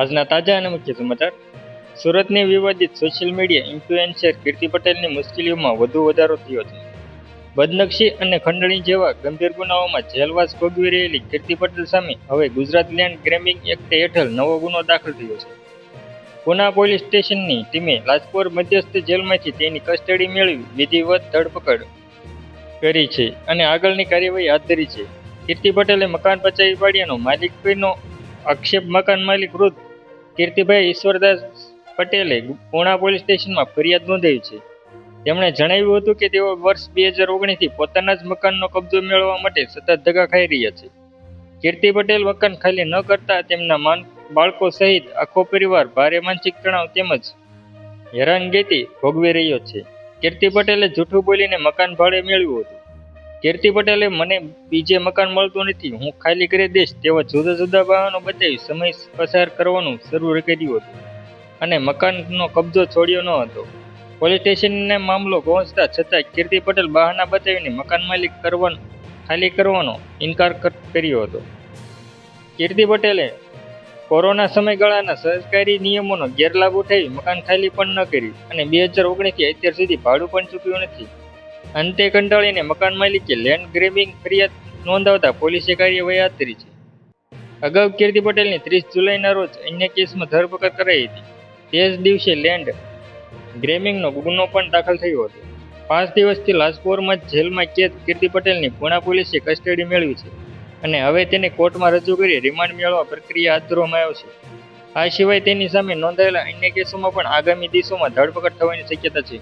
આજના તાજા અને મુખ્ય સમાચાર. સુરતની વિવાદિત સોશિયલ મીડિયા ઇન્ફ્લુએન્સર કીર્તિ પટેલની મુશ્કેલીઓમાં વધુ વધારો થયો છે. બદનક્ષી અને ખંડણી જેવા ગંભીર ગુનાઓમાં જેલવાસ ભોગવી રહેલી કીર્તિ પટેલ સામે હવે ગુજરાત લેન્ડ ગ્રેબિંગ એક્ટ હેઠળ નવો ગુનો દાખલ થયો છે. પુના પોલીસ સ્ટેશનની ટીમે લાજપોર મધ્યસ્થ જેલમાંથી તેની કસ્ટડી મેળવી વિધિવત ધરપકડ કરી છે અને આગળની કાર્યવાહી હાથ ધરી છે. કીર્તિ પટેલે મકાન પચાવી પાડ્યાનો માલિકીનો આક્ષેપ મકાન માલિક વૃદ્ધ કીર્તિભાઈ ઈશ્વરદાસ પટેલે પુણા પોલીસ સ્ટેશનમાં ફરિયાદ નોંધાવી છે. તેમણે જણાવ્યું હતું કે તેઓ વર્ષ 2019થી પોતાના જ મકાનનો કબજો મેળવવા માટે સતત ધક્કા ખાઈ રહ્યા છે. કીર્તિ પટેલ મકાન ખાલી ન કરતા તેમના બાળકો સહિત આખો પરિવાર ભારે માનસિક તણાવ તેમજ હેરાનગતિ ભોગવી રહ્યો છે. કીર્તિ પટેલે જૂઠું બોલીને મકાન ભાડે મેળવ્યું હતું. કીર્તિ પટેલે મને બીજે મકાન મળતું નથી, હું ખાલી કરી દઈશ તેવા જુદા જુદા બહાનો બતાવી સમય પસાર કરવાનું શરૂ કર્યું હતું અને મકાનનો કબજો છોડ્યો ન હતો. પોલીસ સ્ટેશનને મામલો પહોંચતા છતાં કીર્તિ પટેલ બહાના બતાવીને મકાન માલિક ખાલી કરવાનો ઇનકાર કર્યો હતો. કીર્તિ પટેલે કોરોના સમયગાળાના સરકારી નિયમોનો ગેરલાભ ઉઠાવી મકાન ખાલી પણ ન કરી અને 2019થી અત્યાર સુધી ભાડું પણ ચૂક્યું નથી. અંતે કંટાળીને મકાન માલિકે લેન્ડ ગ્રેબિંગ ફરિયાદ નોંધાવતા પોલીસે કાર્યવાહી હાથ ધરી છે. અગાઉ કીર્તિ પટેલની 30 જુલાઈના રોજ અન્ય કેસમાં ધરપકડ કરાઈ હતી. તે જ દિવસે લેન્ડ ગ્રેબિંગનો ગુનો પણ દાખલ થયો હતો. 5 દિવસથી લાજપોરમાં જેલમાં કેદ કીર્તિ પટેલની પુણા પોલીસે કસ્ટડી મેળવી છે અને હવે તેને કોર્ટમાં રજૂ કરી રિમાન્ડ મેળવવા પ્રક્રિયા હાથ ધરવામાં આવશે. આ સિવાય તેની સામે નોંધાયેલા અન્ય કેસોમાં પણ આગામી દિવસોમાં ધરપકડ થવાની શક્યતા છે.